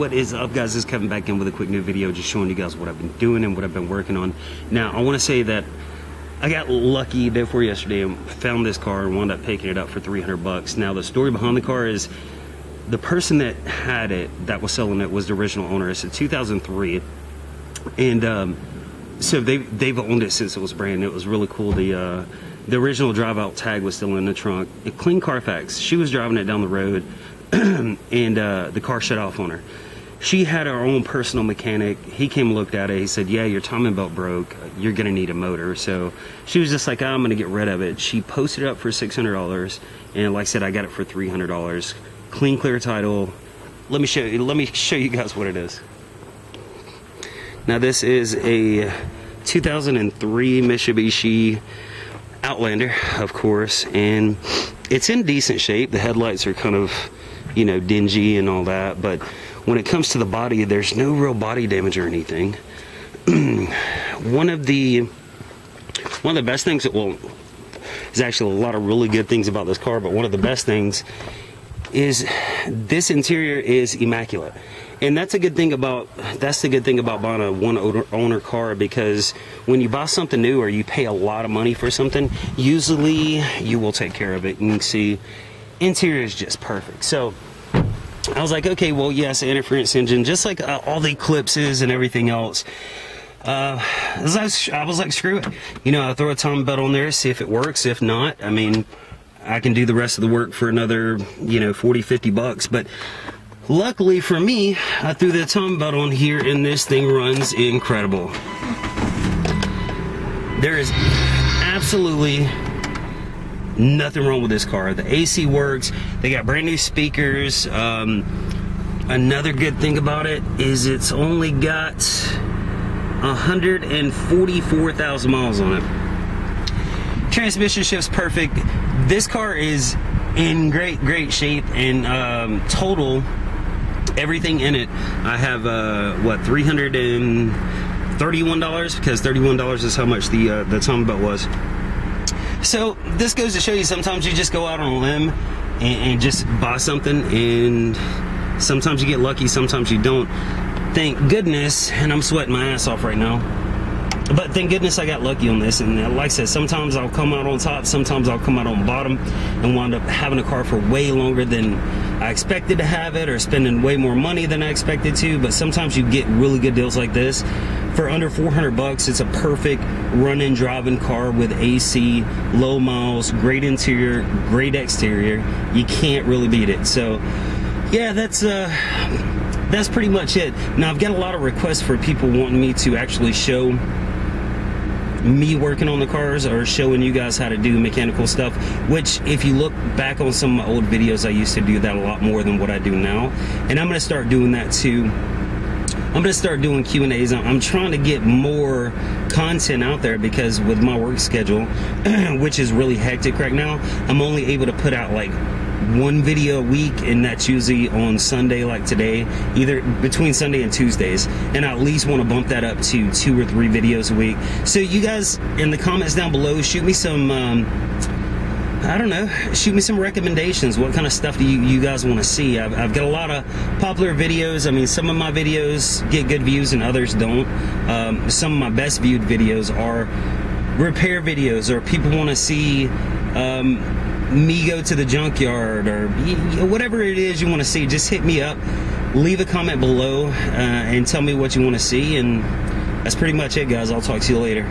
What is up, guys? This is Kevin back in with a quick new video, just showing you guys what I've been doing and what I've been working on. Now, I want to say that I got lucky day before yesterday and found this car and wound up picking it up for 300 bucks. Now, the story behind the car is the person that had it, that was selling it, was the original owner. It's a 2003, and so they've owned it since it was brand new. It was really cool. The original drive-out tag was still in the trunk. A clean Carfax. She was driving it down the road, and the car shut off on her. She had her own personal mechanic. He came and looked at it. He said, yeah, your timing belt broke. You're going to need a motor. So she was just like, I'm going to get rid of it. She posted it up for $600. And like I said, I got it for $300. Clean, clear title. Let me show you guys what it is. Now, this is a 2003 Mitsubishi Outlander, of course. And it's in decent shape. The headlights are kind of, you know, dingy and all that. But when it comes to the body, there's no real body damage or anything. One of the best things, well, there's actually a lot of really good things about this car, but one of the best things is this interior is immaculate. And that's the good thing about buying a one owner car, because when you buy something new or you pay a lot of money for something, usually you will take care of it. And you can see interior is just perfect. So I was like, okay, well, yes, interference engine, just like all the Eclipses and everything else. I was like, screw it. You know, I'll throw a timing belt on there, see if it works. If not, I mean, I can do the rest of the work for another, you know, 40, 50 bucks. But luckily for me, I threw the timing belt on here, and this thing runs incredible. There is absolutely nothing wrong with this car. The AC works. They got brand new speakers. Another good thing about it is it's only got 144,000 miles on it. Transmission shift's perfect. This car is in great shape, and total everything in it, I have what, $331, because $31 is how much the timing belt was. So this goes to show you, sometimes you just go out on a limb and just buy something, and sometimes you get lucky, sometimes you don't. Thank goodness, and I'm sweating my ass off right now, but thank goodness I got lucky on this. And like I said, sometimes I'll come out on top, sometimes I'll come out on bottom, and wind up having a car for way longer than I expected to have it, or spending way more money than I expected to. But sometimes you get really good deals like this. For under 400 bucks, it's a perfect run-in driving car with AC, low miles, great interior, great exterior. You can't really beat it. So yeah, that's pretty much it. Now, I've got a lot of requests for people wanting me to actually show me working on the cars, or showing you guys how to do mechanical stuff, which if you look back on some of my old videos, I used to do that a lot more than what I do now. And I'm going to start doing that too. I'm going to start doing Q&As. I'm trying to get more content out there, because with my work schedule, which is really hectic right now, I'm only able to put out like one video a week, and that's usually on Sunday, like today, either between Sunday and Tuesdays. And I at least want to bump that up to 2 or 3 videos a week. So you guys in the comments down below, shoot me some I don't know, shoot me some recommendations. What kind of stuff do you guys want to see? I've got a lot of popular videos. I mean, some of my videos get good views and others don't. Some of my best viewed videos are repair videos, or people want to see me go to the junkyard, or whatever it is you want to see. Just hit me up, leave a comment below, and tell me what you want to see. And that's pretty much it, guys. I'll talk to you later.